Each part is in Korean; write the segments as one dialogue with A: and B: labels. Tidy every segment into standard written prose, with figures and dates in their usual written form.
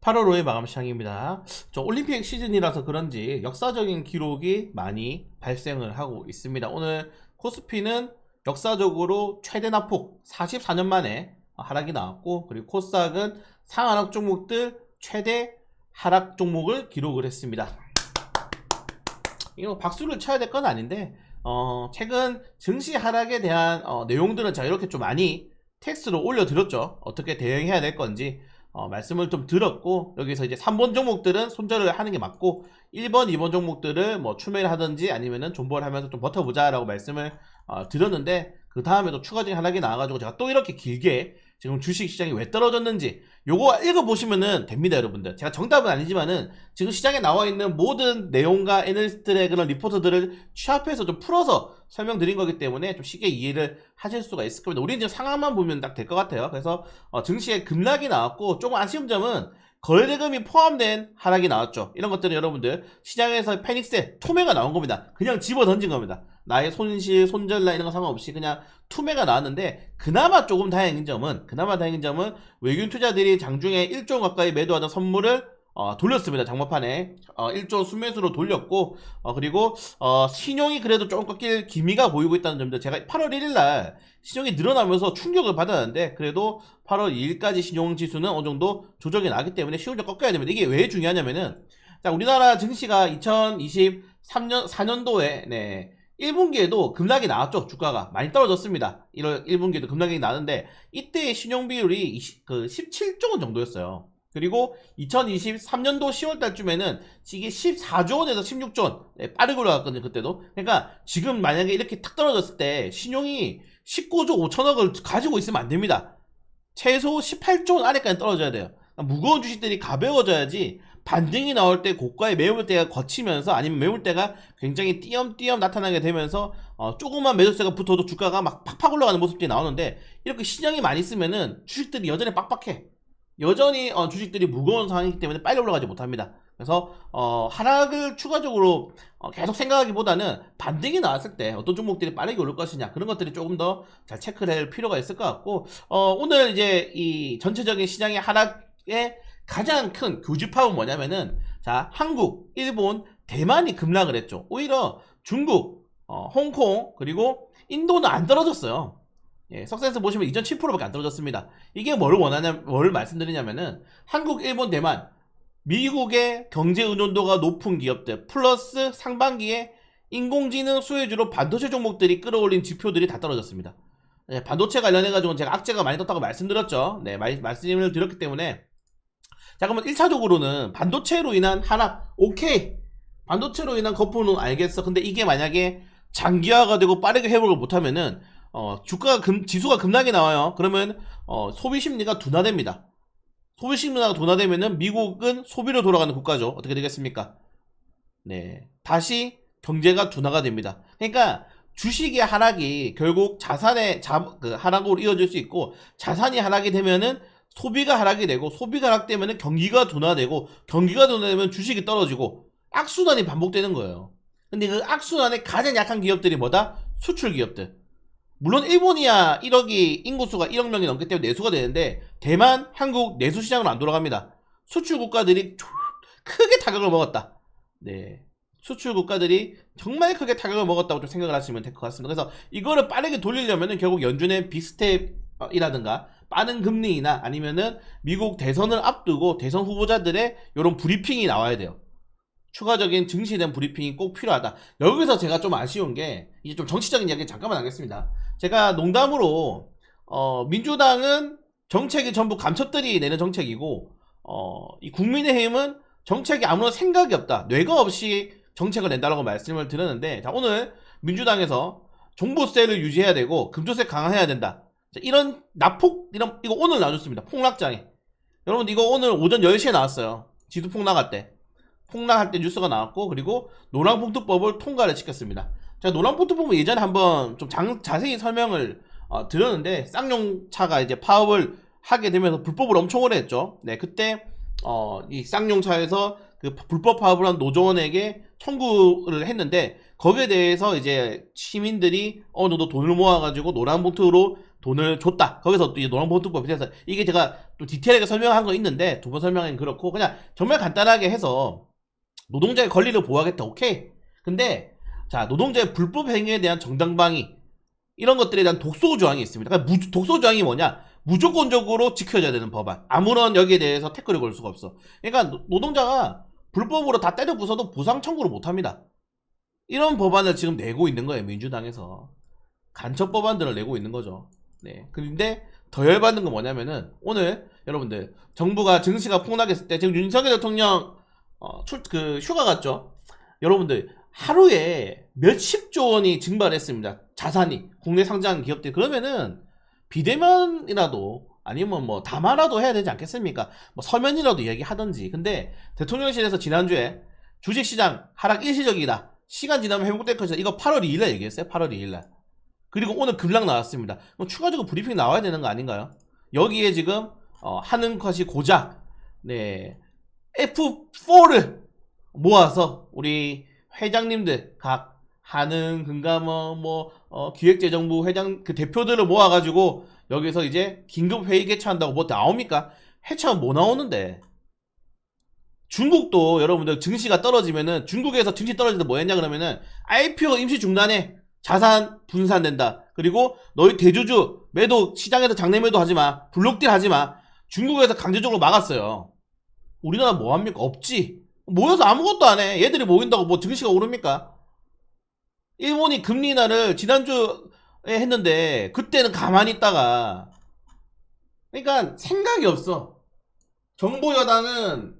A: 8월 5일 마감 시장입니다. 올림픽 시즌이라서 그런지 역사적인 기록이 많이 발생을 하고 있습니다. 오늘 코스피는 역사적으로 최대 낙폭 44년 만에 하락이 나왔고, 그리고 코스닥은 상하락 종목들 최대 하락 종목을 기록을 했습니다. 이거 박수를 쳐야 될 건 아닌데, 최근 증시 하락에 대한 내용들은 제가 이렇게 좀 많이 텍스트로 올려드렸죠. 어떻게 대응해야 될 건지 말씀을 좀 들었고, 여기서 이제 3번 종목들은 손절을 하는 게 맞고 1번, 2번 종목들을 뭐 추매를 하든지 아니면은 존버를 하면서 좀 버텨보자 라고 말씀을 드렸는데, 그 다음에도 추가적인 하락이 나와가지고 제가 또 이렇게 길게 지금 주식시장이 왜 떨어졌는지 요거 읽어보시면은 됩니다, 여러분들. 제가 정답은 아니지만은 지금 시장에 나와있는 모든 내용과 애널리스트의 그런 리포트들을 취합해서 좀 풀어서 설명드린 거기 때문에 좀 쉽게 이해를 하실 수가 있을 겁니다. 우리는 지금 상황만 보면 딱 될 것 같아요. 그래서 증시에 급락이 나왔고, 조금 아쉬운 점은 거래대금이 포함된 하락이 나왔죠. 이런 것들은 여러분들 시장에서 패닉세, 투매가 나온 겁니다. 그냥 집어 던진 겁니다. 나의 손실, 손절나 이런 거 상관없이 그냥 투매가 나왔는데, 그나마 다행인 점은 외국인 투자들이 장중에 1조 가까이 매도하던 선물을 돌렸습니다. 장마판에 1조 순매수로 돌렸고, 그리고 신용이 그래도 조금 꺾일 기미가 보이고 있다는 점도, 제가 8월 1일날 신용이 늘어나면서 충격을 받았는데, 그래도 8월 2일까지 신용지수는 어느 정도 조정이 나기 때문에 신용이 꺾여야 됩니다. 이게 왜 중요하냐면은, 자, 우리나라 증시가 2023년 4년도에 1분기에도 급락이 나왔죠. 주가가 많이 떨어졌습니다. 1분기에도 급락이 나는데, 이때의 신용 비율이 17조 원 정도였어요. 그리고 2023년도 10월달쯤에는 이게 14조 원에서 16조 원 빠르게 올라갔거든요, 그때도. 그러니까 지금 만약에 이렇게 탁 떨어졌을 때 신용이 19조 5천억을 가지고 있으면 안 됩니다. 최소 18조 원 아래까지 떨어져야 돼요. 그러니까 무거운 주식들이 가벼워져야지 반등이 나올 때 고가의 매물대가 거치면서, 아니면 매물대가 굉장히 띄엄띄엄 나타나게 되면서 조그만 매도세가 붙어도 주가가 막 팍팍 올라가는 모습들이 나오는데, 이렇게 시장이 많이 쓰면은 주식들이 여전히 빡빡해. 여전히 주식들이 무거운 상황이기 때문에 빨리 올라가지 못합니다. 그래서 하락을 추가적으로 계속 생각하기보다는 반등이 나왔을 때 어떤 종목들이 빠르게 오를 것이냐, 그런 것들이 조금 더 잘 체크를 할 필요가 있을 것 같고, 오늘 이제 이 전체적인 시장의 하락의 가장 큰 교집합은 뭐냐면은, 자, 한국, 일본, 대만이 급락을 했죠. 오히려 중국, 홍콩, 그리고 인도는 안 떨어졌어요. 예, 석센스 보시면 2.7%밖에 안 떨어졌습니다. 이게 뭘 말씀드리냐면은, 한국, 일본, 대만, 미국의 경제 의존도가 높은 기업들 플러스 상반기에 인공지능 수혜주로 반도체 종목들이 끌어올린 지표들이 다 떨어졌습니다. 네, 반도체 관련해가지고 제가 악재가 많이 떴다고 말씀드렸죠. 네, 말씀을 드렸기 때문에, 자, 그러면 1차적으로는 반도체로 인한 하락, 오케이. 반도체로 인한 거품은 알겠어. 근데 이게 만약에 장기화가 되고 빠르게 회복을 못하면은, 지수가 급락이 나와요. 그러면, 소비 심리가 둔화됩니다. 소비 심리가 둔화되면은 미국은 소비로 돌아가는 국가죠. 어떻게 되겠습니까? 네. 다시 경제가 둔화가 됩니다. 그러니까, 주식의 하락이 결국 자산의 하락으로 이어질 수 있고, 자산이 하락이 되면은 소비가 하락이 되고, 소비가 하락되면은 경기가 둔화되고, 경기가 둔화되면 주식이 떨어지고, 악순환이 반복되는 거예요. 근데 그 악순환의 가장 약한 기업들이 뭐다? 수출 기업들. 물론 일본이야 1억이, 인구수가 1억 명이 넘기 때문에 내수가 되는데, 대만, 한국 내수 시장으로 안 돌아갑니다. 수출 국가들이 크게 타격을 먹었다. 네. 수출 국가들이 정말 크게 타격을 먹었다고 좀 생각을 하시면 될 것 같습니다. 그래서 이거를 빠르게 돌리려면은 결국 연준의 빅스텝이라든가 빠른 금리나, 아니면은 미국 대선을 앞두고 대선 후보자들의 이런 브리핑이 나와야 돼요. 추가적인 증시에 대한 브리핑이 꼭 필요하다. 여기서 제가 좀 아쉬운 게, 이제 좀 정치적인 이야기 잠깐만 하겠습니다. 제가 농담으로 민주당은 정책이 전부 감첩들이 내는 정책이고, 이 국민의힘은 정책이 아무런 생각이 없다, 뇌가 없이 정책을 낸다라고 말씀을 드렸는데, 자, 오늘 민주당에서 종부세를 유지해야 되고 금조세 강화해야 된다. 자, 이런 이거 오늘 나왔습니다. 폭락장에. 여러분, 이거 오늘 오전 10시에 나왔어요. 지수 폭락할 때 뉴스가 나왔고, 그리고 노란봉투법을 통과를 시켰습니다. 제가 노란봉투법은 예전에 한번 좀 자세히 설명을 드렸는데, 쌍용차가 이제 파업을 하게 되면서 불법을 엄청 오래 했죠. 네, 그때 이 쌍용차에서 그 불법 파업을 한 노조원에게 청구를 했는데, 거기에 대해서 이제 시민들이 어느 정도 돈을 모아가지고 노란봉투로 돈을 줬다. 거기서 또 노란봉투법에 대해서 이게 제가 또 디테일하게 설명한 거 있는데 두 번 설명하긴 그렇고 그냥 정말 간단하게 해서 노동자의 권리를 보호하겠다. 오케이. 근데 자, 노동자의 불법 행위에 대한 정당방위 이런 것들에 대한 독소 조항이 있습니다. 그러니까 독소 조항이 뭐냐? 무조건적으로 지켜져야 되는 법안. 아무런 여기에 대해서 태클을 걸 수가 없어. 그러니까 노동자가 불법으로 다 때려 부숴도 보상 청구를 못 합니다. 이런 법안을 지금 내고 있는 거예요. 민주당에서. 간첩 법안들을 내고 있는 거죠. 네. 근데 더 열받는 건 뭐냐면은 오늘 여러분들 정부가 증시가 폭락했을 때 지금 윤석열 대통령 휴가 갔죠. 여러분들 하루에 몇십조 원이 증발했습니다. 자산이 국내 상장 기업들. 그러면은 비대면이라도 아니면 뭐 담화라도 해야 되지 않겠습니까? 뭐 서면이라도 이야기하든지. 근데 대통령실에서 지난주에 주식시장 하락 일시적이다. 시간 지나면 회복될 것이다. 이거 8월 2일날 얘기했어요. 8월 2일날. 그리고 오늘 급락 나왔습니다. 그럼 추가적으로 브리핑 나와야 되는 거 아닌가요? 여기에 지금 하는 것이 고작 네 F4를 모아서 우리 회장님들 각 한은 금감원 기획재정부 회장 그 대표들을 모아가지고 여기서 이제 긴급 회의 개최한다고 뭐 나옵니까? 해체하면 뭐 나오는데? 중국도 여러분들 증시가 떨어지면은 중국에서 증시 떨어질 때 뭐 했냐 그러면은 IPO 임시 중단해. 자산 분산된다. 그리고 너희 대주주 매도 시장에서 장내 매도 하지마. 블록딜 하지마. 중국에서 강제적으로 막았어요. 우리나라 뭐 합니까? 없지. 모여서 아무것도 안 해. 얘들이 모인다고 뭐 증시가 오릅니까? 일본이 금리 인하를 지난주에 했는데 그때는 가만히 있다가 그러니까 생각이 없어. 정부 여당은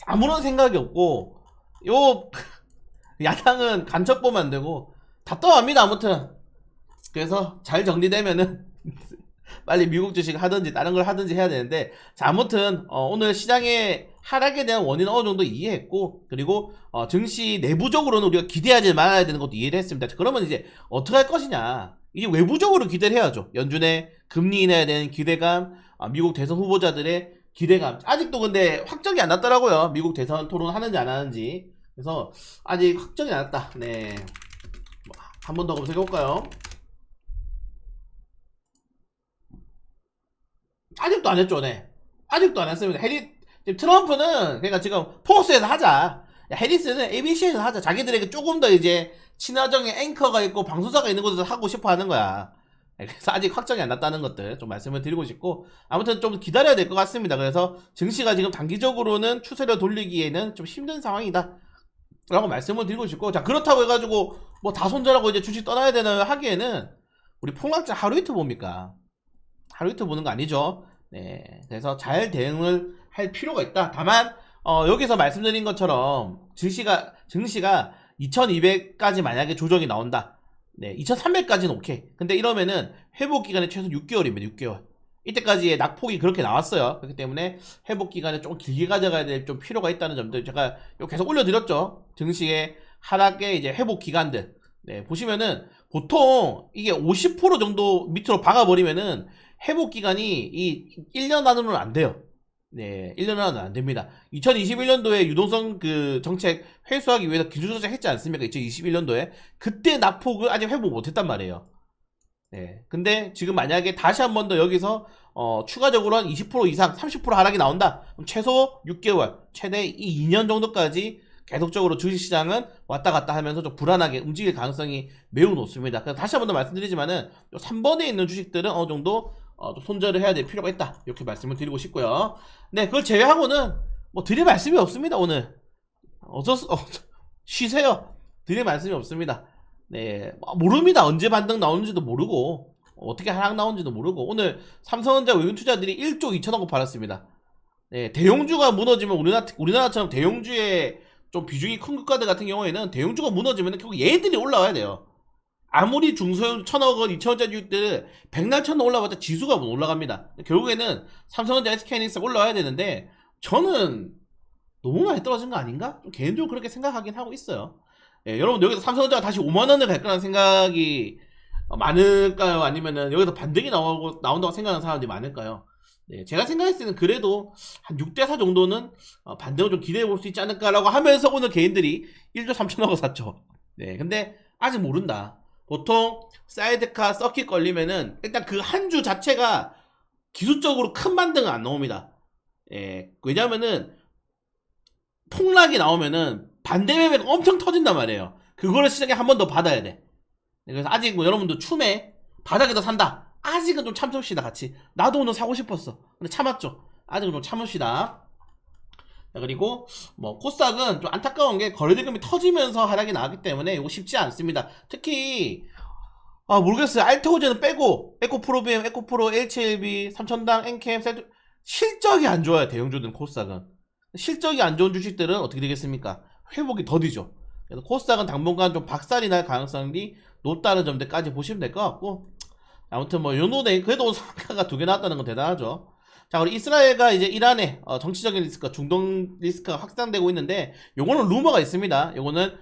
A: 아무런 생각이 없고 요 야당은 간첩보면 안 되고 답답합니다. 아무튼 그래서 잘 정리되면은 빨리 미국 주식 하든지 다른 걸 하든지 해야 되는데 자 아무튼 오늘 시장의 하락에 대한 원인은 어느 정도 이해했고 그리고 증시 내부적으로는 우리가 기대하지 말아야 되는 것도 이해를 했습니다. 그러면 이제 어떻게 할 것이냐 이제 외부적으로 기대를 해야죠. 연준의 금리 인하에 대한 기대감 미국 대선 후보자들의 기대감 아직도 근데 확정이 안 났더라고요. 미국 대선 토론 하는지 안 하는지 그래서 아직 확정이 안 났다. 네. 한 번 더 검색해 볼까요? 아직도 안 했죠, 네. 아직도 안 했습니다. 지금 트럼프는 그러니까 지금 포스에서 하자. 해리스는 ABC에서 하자. 자기들에게 조금 더 이제 친화적인 앵커가 있고 방송사가 있는 곳에서 하고 싶어 하는 거야. 그래서 아직 확정이 안 났다는 것들 좀 말씀을 드리고 싶고 아무튼 좀 기다려야 될 것 같습니다. 그래서 증시가 지금 단기적으로는 추세를 돌리기에는 좀 힘든 상황이다. 라고 말씀을 드리고 싶고 자 그렇다고 해가지고 뭐 다 손절하고 이제 주식 떠나야 되나 하기에는 우리 폭락자 하루 이틀 봅니까? 하루 이틀 보는 거 아니죠. 네 그래서 잘 대응을 할 필요가 있다. 다만 여기서 말씀드린 것처럼 증시가 2200까지 만약에 조정이 나온다. 네 2300까지는 오케이. 근데 이러면은 회복 기간이 최소 6개월입니다. 6개월. 이때까지의 낙폭이 그렇게 나왔어요. 그렇기 때문에 회복 기간을 조금 길게 가져가야 될 좀 필요가 있다는 점들 제가 계속 올려드렸죠. 증시의 하락의 이제 회복 기간들. 네, 보시면은 보통 이게 50% 정도 밑으로 박아버리면은 회복 기간이 이 1년 안으로는 안 돼요. 네, 1년 안은 안 됩니다. 2021년도에 유동성 그 정책 회수하기 위해서 기준조정 했지 않습니까? 2021년도에 그때 낙폭을 아직 회복 못했단 말이에요. 네. 근데 지금 만약에 다시 한 번 더 여기서 추가적으로 한 20% 이상 30% 하락이 나온다. 그럼 최소 6개월, 최대 2년 정도까지 계속적으로 주식시장은 왔다 갔다 하면서 좀 불안하게 움직일 가능성이 매우 높습니다. 그래서 다시 한 번 더 말씀드리지만은 3번에 있는 주식들은 어느 정도 손절을 해야 될 필요가 있다. 이렇게 말씀을 드리고 싶고요. 네, 그걸 제외하고는 뭐 드릴 말씀이 없습니다. 오늘 쉬세요. 드릴 말씀이 없습니다. 네, 모릅니다. 언제 반등 나오는지도 모르고 어떻게 하락 나오는지도 모르고 오늘 삼성전자 외국 투자들이 1조 2천억 팔았습니다. 네, 대형주가 무너지면 우리나라처럼 대형주의 좀 비중이 큰 국가들 같은 경우에는 대형주가 무너지면 결국 얘들이 올라와야 돼요. 아무리 중소형 1000억원, 2000억짜리 주식들 백날 천원 올라봤자 지수가 못 올라갑니다. 결국에는 삼성전자, SK하이닉스가 올라와야 되는데 저는 너무 많이 떨어진 거 아닌가? 좀 개인적으로 그렇게 생각하긴 하고 있어요. 예, 여러분 여기서 삼성전자가 다시 5만원을 갈 거라는 생각이 많을까요? 아니면은 여기서 반등이 나온다고 생각하는 사람들이 많을까요? 네, 제가 생각했을 때는 그래도 한 6대4 정도는 반등을 좀 기대해 볼 수 있지 않을까라고 하면서 오늘 개인들이 1조 3천억을 샀죠. 네, 근데 아직 모른다. 보통 사이드카 서킷 걸리면은 일단 그 한 주 자체가 기술적으로 큰 반등은 안 나옵니다. 예, 왜냐면은 폭락이 나오면은 반대 매매가 엄청 터진단 말이에요. 그거를 시장에 한 번 더 받아야 돼. 그래서 아직 뭐 여러분들 춤에 바닥에서 산다. 아직은 좀 참읍시다 같이. 나도 오늘 사고 싶었어. 근데 참았죠. 아직은 좀 참읍시다. 자, 그리고 뭐 코스닥은 좀 안타까운 게 거래대금이 터지면서 하락이 나왔기 때문에 이거 쉽지 않습니다. 특히 모르겠어요. 알테오제는 빼고 에코프로비엠, 에코프로, HLB, 삼천당, 엔캠, 셀트 실적이 안 좋아요. 대형주들은 코스닥은. 실적이 안 좋은 주식들은 어떻게 되겠습니까? 회복이 더디죠. 그래서 코스닥은 당분간 좀 박살이 날 가능성이 높다는 점들까지 보시면 될 것 같고, 아무튼 뭐 요노네 그래도 상가가 두 개 나왔다는 건 대단하죠. 자, 그리고 이스라엘과 이제 이란의 정치적인 리스크가 중동 리스크가 확산되고 있는데, 요거는 루머가 있습니다. 요거는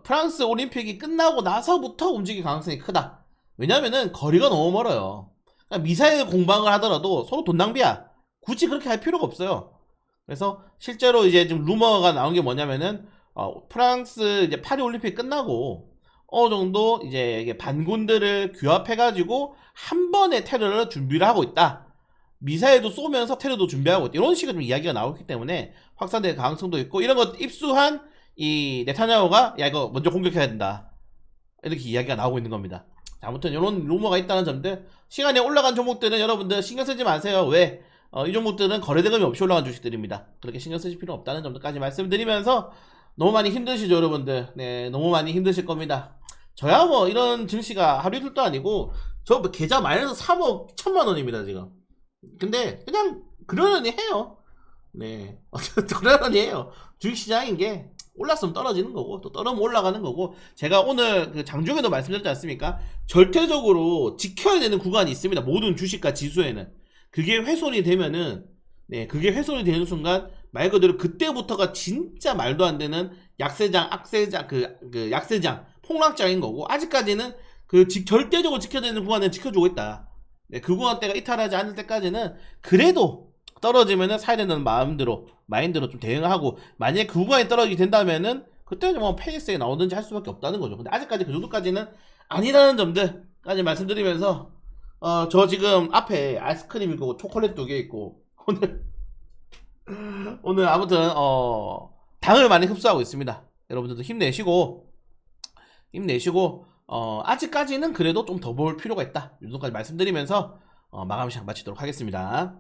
A: 프랑스 올림픽이 끝나고 나서부터 움직일 가능성이 크다. 왜냐면은 거리가 너무 멀어요. 그러니까 미사일 공방을 하더라도 서로 돈 낭비야. 굳이 그렇게 할 필요가 없어요. 그래서 실제로 이제 지금 루머가 나온 게 뭐냐면은 프랑스 이제 파리 올림픽 끝나고 어느 정도 이제 이게 반군들을 규합해가지고 한 번에 테러를 준비를 하고 있다. 미사일도 쏘면서 테러도 준비하고 있다. 이런 식의 좀 이야기가 나오기 때문에 확산될 가능성도 있고, 이런 것 입수한 이 네타냐후가 야 이거 먼저 공격해야 된다. 이렇게 이야기가 나오고 있는 겁니다. 자, 아무튼 이런 루머가 있다는 점들, 시간이 올라간 종목들은 여러분들 신경 쓰지 마세요. 왜? 이 종목들은 거래대금이 없이 올라간 주식들입니다. 그렇게 신경 쓰실 필요 없다는 점들까지 말씀드리면서, 너무 많이 힘드시죠 여러분들? 네, 너무 많이 힘드실 겁니다. 저야 뭐 이런 증시가 하루 이틀도 아니고 저 계좌 마이너스 3억 1천만 원입니다 지금. 근데 그냥 그러려니 해요. 네, 그러려니 해요. 주식시장인 게 올랐으면 떨어지는 거고 또 떨어지면 올라가는 거고, 제가 오늘 그 장중에도 말씀드렸지 않습니까? 절대적으로 지켜야 되는 구간이 있습니다. 모든 주식과 지수에는. 그게 훼손이 되면은, 네, 그게 훼손이 되는 순간 말 그대로 그때부터가 진짜 말도 안 되는 약세장, 악세장, 그 약세장, 폭락장인 거고, 아직까지는 절대적으로 지켜야 되는 구간은 지켜주고 있다. 네, 그 구간대가 이탈하지 않을 때까지는 그래도 떨어지면은 사야 된다는 마인드로 좀 대응하고, 만약에 그 구간이 떨어지게 된다면은 그때는 뭐 페이스에 나오든지 할 수밖에 없다는 거죠. 근데 아직까지 그 정도까지는 아니라는 점들까지 말씀드리면서, 저 지금 앞에 아이스크림 있고 초콜릿 2개 있고 오늘 아무튼 당을 많이 흡수하고 있습니다. 여러분들도 힘내시고 아직까지는 그래도 좀 더 볼 필요가 있다. 이 정도까지 말씀드리면서 마감 시간 마치도록 하겠습니다.